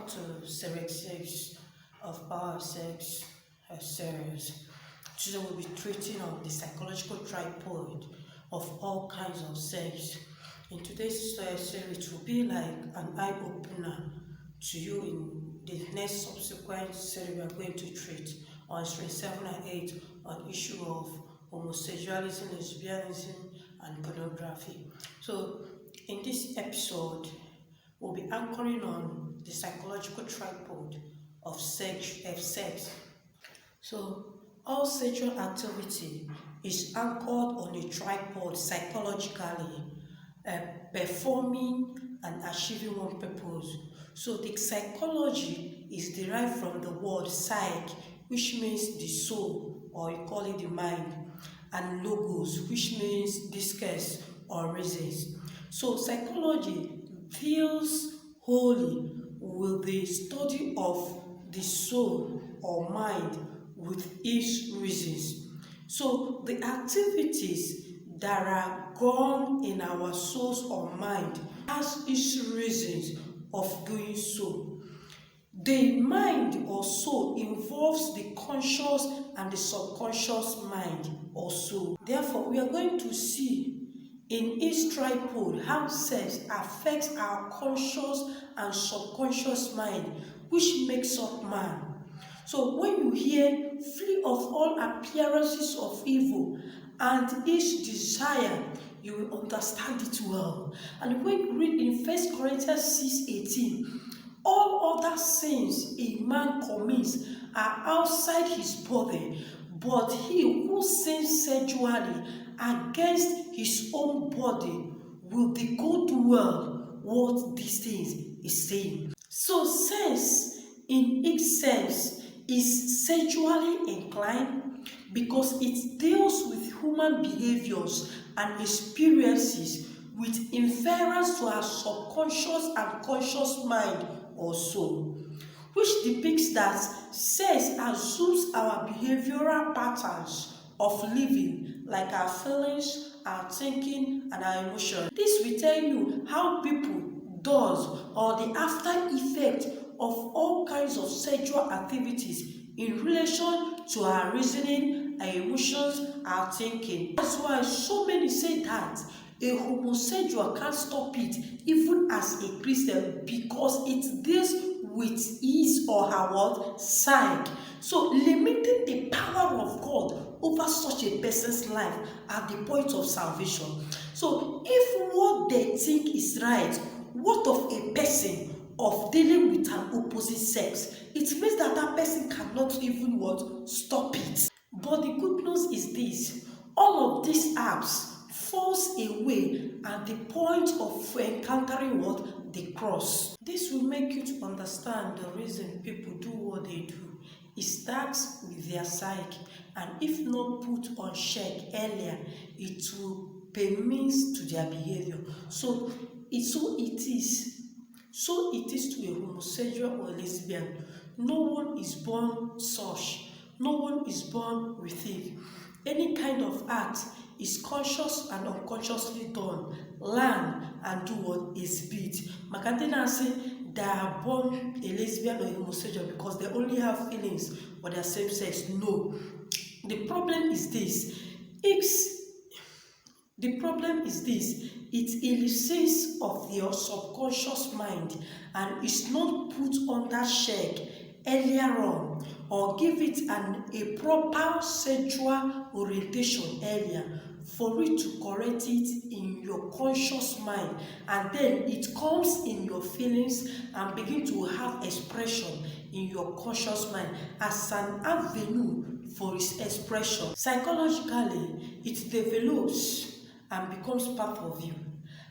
to Serie 6 of Power 6 series. Today we'll be treating on the psychological tripod of all kinds of sex. In today's series, it will be like an eye-opener to you in the next subsequent series we are going to treat on Serie 7 and 8 on issue of homosexuality, lesbianism, and pornography. So in this episode, we'll be anchoring on the psychological tripod of sex. So all sexual activity is anchored on a tripod psychologically, performing and achieving one purpose. So the psychology is derived from the word psyche, which means the soul, or you call it the mind, and logos, which means discourse or reasons. So psychology deals wholly with the study of the soul or mind with its reasons. So the activities that are gone in our souls or mind has its reasons of doing so. The mind or soul involves the conscious and the subconscious mind or soul. Therefore, we are going to see in each tripod how sex affects our conscious and subconscious mind, which makes up man. So when you hear flee of all appearances of evil and each desire, you will understand it well. And when you read in 1 Corinthians 6:18, all other sins a man commits are outside his body, but he who sins sexually against his own body will decode well what these things is saying. So sex in its sense is sexually inclined because it deals with human behaviors and experiences with inference to our subconscious and conscious mind or soul, which depicts that sex assumes our behavioral patterns of living, like our feelings, our thinking, and our emotions. This will tell you how people does or the after effect of all kinds of sexual activities in relation to our reasoning, our emotions, our thinking. That's why so many say that a homosexual can't stop it even as a Christian, because it deals with his or her what? Psyche. So limiting the power of God over such a person's life at the point of salvation. So if what they think is right, what of a person of dealing with an opposite sex? It means that that person cannot even what? Stop it. But the good news is this: all of these acts falls away at the point of encountering what? The cross. This will make you to understand the reason people do what they do. It starts with their psyche, and if not put on check earlier, it will permit to their behavior. So it is to a homosexual or a lesbian. No one is born such. No one is born with it. Any kind of act is conscious and unconsciously done. Learn and do what is bid. Makandina say they are born a lesbian or a homosexual because they only have feelings for their same sex. No. The problem is this. It elicits of your subconscious mind and is not put under check earlier on, or give it a proper sexual orientation earlier for it to correct it in your conscious mind, and then it comes in your feelings and begin to have expression in your conscious mind as an avenue for its expression. Psychologically, it develops and becomes part of you.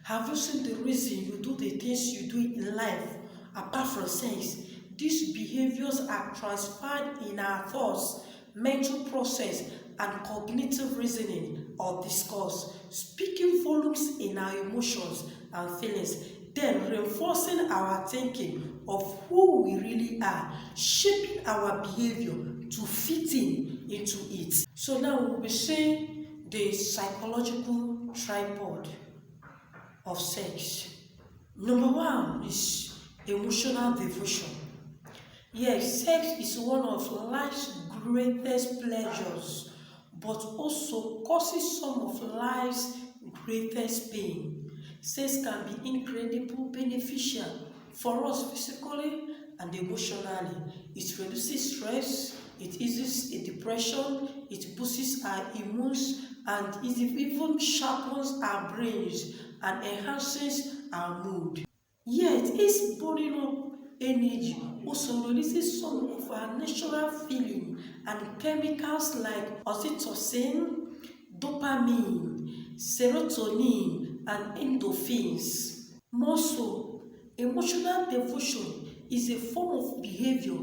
Have you seen the reason you do the things you do in life apart from sex? These behaviors are transferred in our thoughts, mental process, and cognitive reasoning or discourse, speaking volumes in our emotions and feelings, then reinforcing our thinking of who we really are, shaping our behavior to fit into it. So now we'll be seeing the psychological tripod of sex. Number one is emotional devotion. Yes, sex is one of life's greatest pleasures, but also causes some of life's greatest pain. Sex can be incredibly beneficial for us physically and emotionally. It reduces stress, it eases a depression, it boosts our immunes, and it even sharpens our brains and enhances our mood. Yet, its burning up energy also releases some of our natural feeling and chemicals like oxytocin, dopamine, serotonin, and endorphins. More so, emotional devotion is a form of behavior.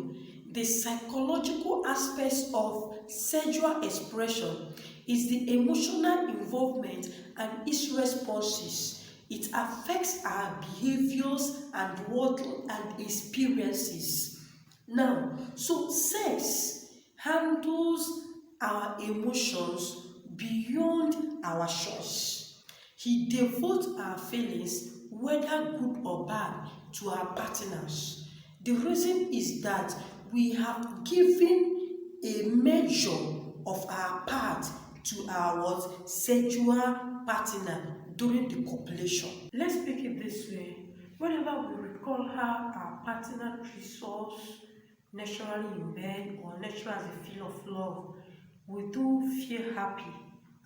The psychological aspects of sexual expression is the emotional involvement and its responses. It affects our behaviors and what and experiences. Now, so sex handles our emotions beyond our choice. He devotes our feelings, whether good or bad, to our partners. The reason is that we have given a measure of our part to our sexual partner during the copulation. Let's speak it this way. Whenever we recall how our partner treats us naturally in bed or naturally as a feel of love, we do feel happy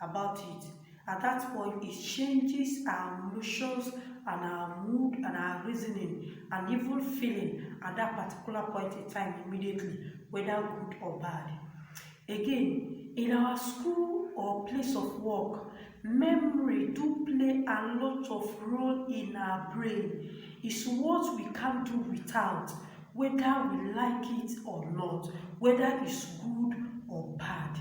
about it. At that point, it changes our emotions and our mood and our reasoning and even feeling at that particular point in time immediately, whether good or bad. Again, in our school or place of work, memory do play a lot of role in our brain. It's what we can't do without, whether we like it or not, whether it's good or bad.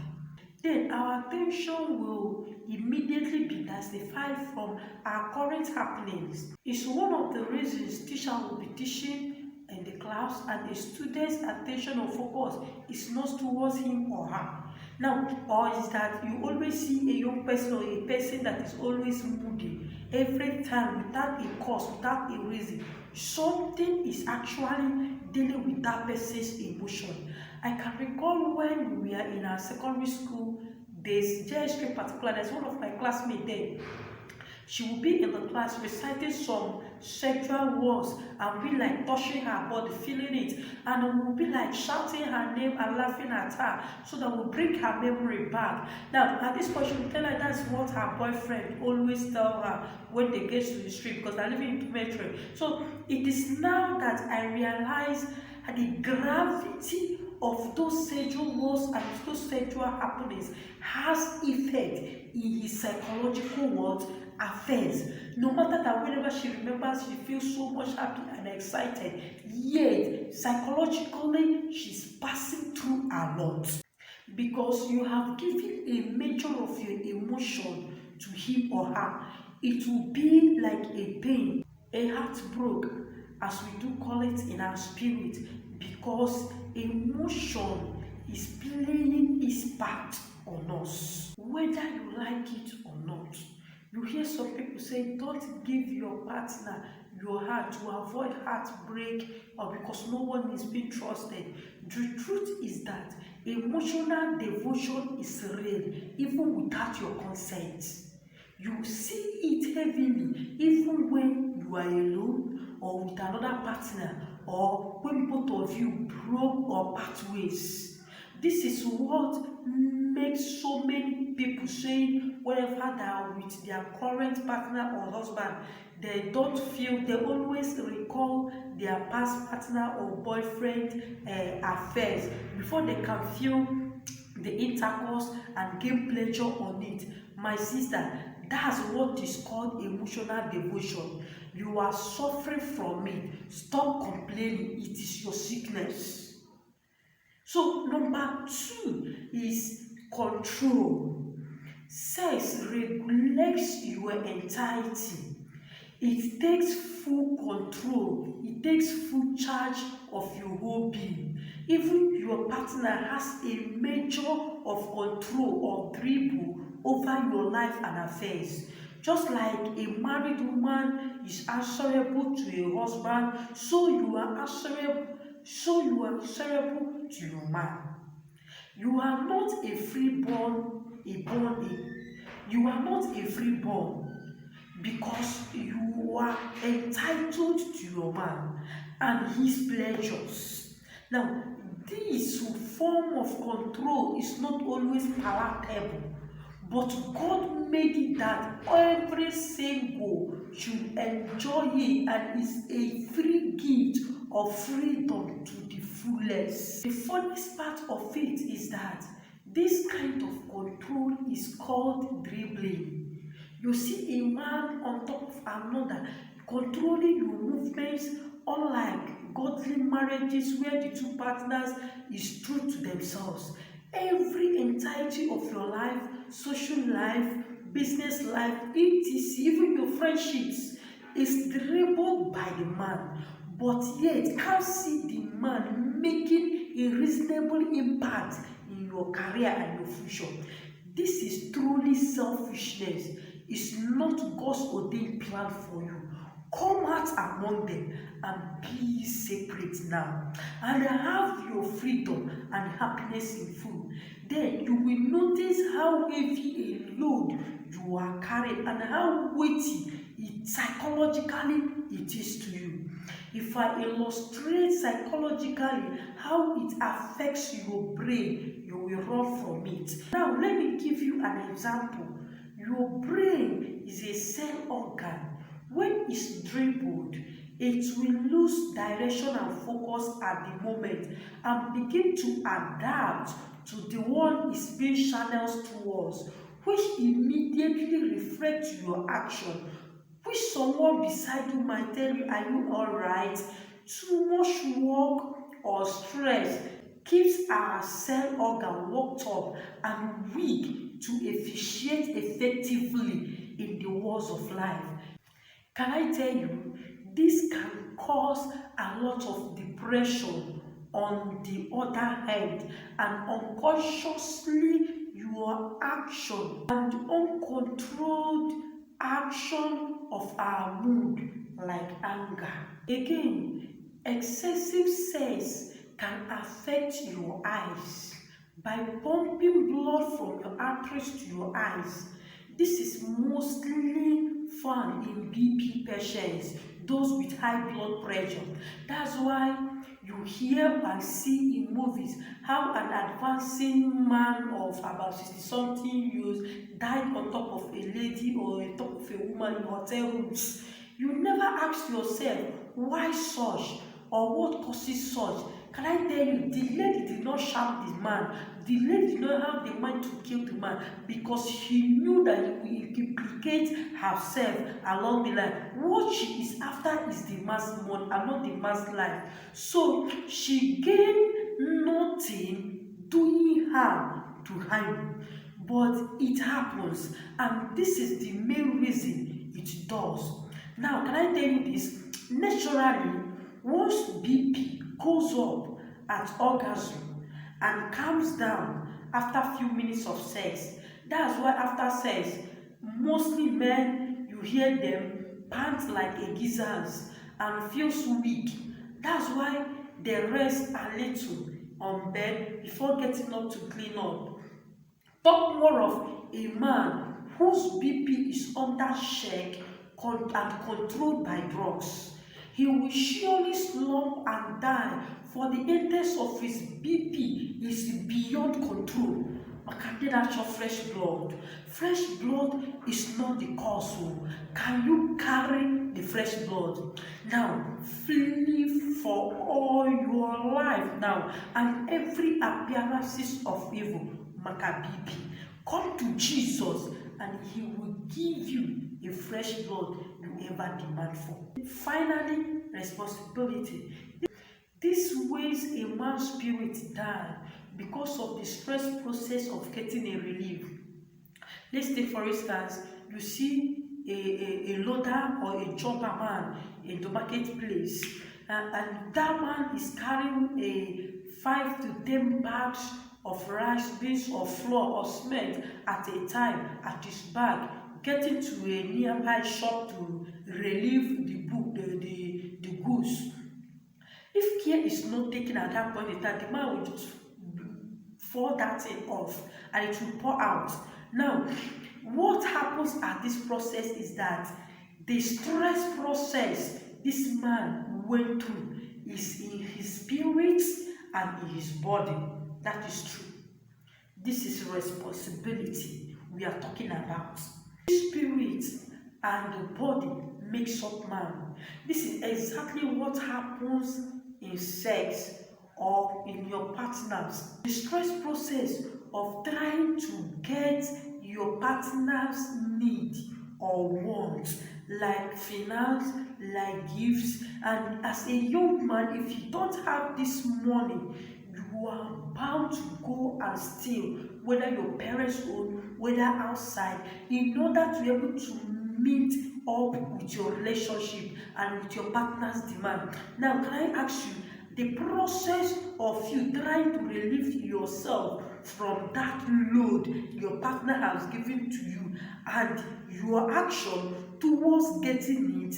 Then our attention will immediately be diversified from our current happenings. It's one of the reasons teacher will be teaching in the class and a student's attention or focus is not towards him or her. Now, or is that you always see a young person or a person that is always moody every time without a cause, without a reason. Something is actually dealing with that person's emotion. I can recall when we were in our secondary school, there's JS3 particular, there's one of my classmates there. She will be in the class reciting some sexual words and be like touching her body, feeling it, and we will be like shouting her name and laughing at her so that will bring her memory back. Now, at this point, she will tell her that's what her boyfriend always tell her when they get to the street because they're living in dormitory. So it is now that I realize the gravity of those sexual words and those sexual happenings has effect in his psychological world affairs. No matter that whenever she remembers, she feels so much happy and excited, yet psychologically she's passing through a lot because you have given a measure of your emotion to him or her. It will be like a pain, a heartbreak, as we do call it in our spirit, because emotion is playing its part on us, whether you like it or not. You hear some people say, don't give your partner your heart to avoid heartbreak or because no one is being trusted. The truth is that emotional devotion is real even without your consent. You see it heavily even when you are alone or with another partner or when both of you broke or part ways. This is what makes so many people saying whenever they are with their current partner or husband, they don't feel, they always recall their past partner or boyfriend affairs before they can feel the intercourse and gain pleasure on it. My sister, that's what is called emotional devotion. You are suffering from it. Stop complaining. It is your sickness. So number two is control. Sex regulates your entirety. It takes full control. It takes full charge of your whole being. Even your partner has a measure of control or dribble over your life and affairs. Just like a married woman is answerable to a husband, so you are answerable so you are answerable to your man. You are not a freeborn, a born a. You are not a freeborn because you are entitled to your man and his pleasures. Now, this form of control is not always palatable, but God made it that every single should enjoy it, and is a free gift of freedom to the fullest. The funniest part of it is that this kind of control is called dribbling. You see a man on top of another controlling your movements, unlike godly marriages where the two partners is true to themselves. Every entirety of your life, social life, business life, etc., even your friendships, is dribbled by the man, but yet can't see the man making a reasonable impact in your career and your future. This is truly selfishness. It's not God's ordained plan for you. Come out among them and be separate now, and have your freedom and happiness in full. Then you will notice how heavy a load you are carrying and how weighty psychologically it is to you. If I illustrate psychologically how it affects your brain, you will run from it. Now let me give you an example. Your brain is a cell organ. When it's dribbled, it will lose direction and focus at the moment and begin to adapt to the one it's being channeled towards, which immediately reflects your action, which someone beside you might tell you, are you alright? Too much work or stress keeps our cell organ worked up and weak to officiate effectively in the wars of life. Can I tell you, this can cause a lot of depression on the other hand, and unconsciously your action and uncontrolled action of our mood like anger. Again, excessive sex can affect your eyes by pumping blood from your arteries to your eyes. This is mostly found in BP patients, those with high blood pressure. That's why you hear and see in movies how an advancing man of about 60-something years died on top of a lady or on top of a woman in hotel rooms. You never ask yourself why such or what causes such. Can I tell you, the lady did not shout the man. The lady did not have the mind to kill the man because she knew that he will implicate herself along the line. What she is after is the man's money and not the man's life. So she gained nothing doing harm to him. But it happens, and this is the main reason it does. Now, can I tell you this? Naturally, once BP goes up at orgasm and calms down after a few minutes of sex, that's why after sex, mostly men, you hear them pant like a geezers and feel so weak. That's why they rest a little on bed before getting up to clean up. Talk more of a man whose BP is under check and controlled by drugs. He will surely slump and die, for the index of his BP is beyond control. But can they not show fresh blood? Fresh blood is not the cause. So can you carry the fresh blood? Now, flee for all your life now, and every appearances of evil, BP. Come to Jesus and he will give you a fresh blood you ever demand for. Finally, responsibility. This weighs a man's spirit down because of the stress process of getting a relief. Let's take for instance, you see a loader or a jobber man in the marketplace, and that man is carrying a 5 to 10 bags of rice, beans or flour or cement at a time at his bag, getting to a nearby shop to relieve the goods. If care is not taken at that point in time, the man will just fall that thing off and it will pour out. Now, what happens at this process is that the stress process this man went through is in his spirit and in his body. That is true. This is responsibility we are talking about. Spirit and the body makes up man. This is exactly what happens in sex or in your partners. The stress process of trying to get your partner's need or wants, like finance, like gifts, and as a young man, if you don't have this money, you are bound to go and steal, whether your parents own, whether outside, in order to be able to meet up with your relationship and with your partner's demand. Now, can I ask you, the process of you trying to relieve yourself from that load your partner has given to you and your action towards getting it,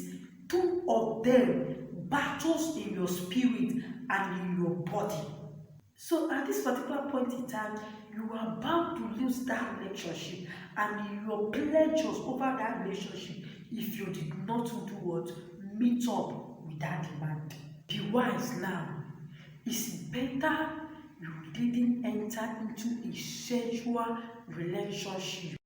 two of them battles in your spirit and in your body. So at this particular point in time, you are bound to lose that relationship and your pleasures over that relationship if you did not do what? Meet up with that demand. Be wise now. It's better you didn't enter into a sexual relationship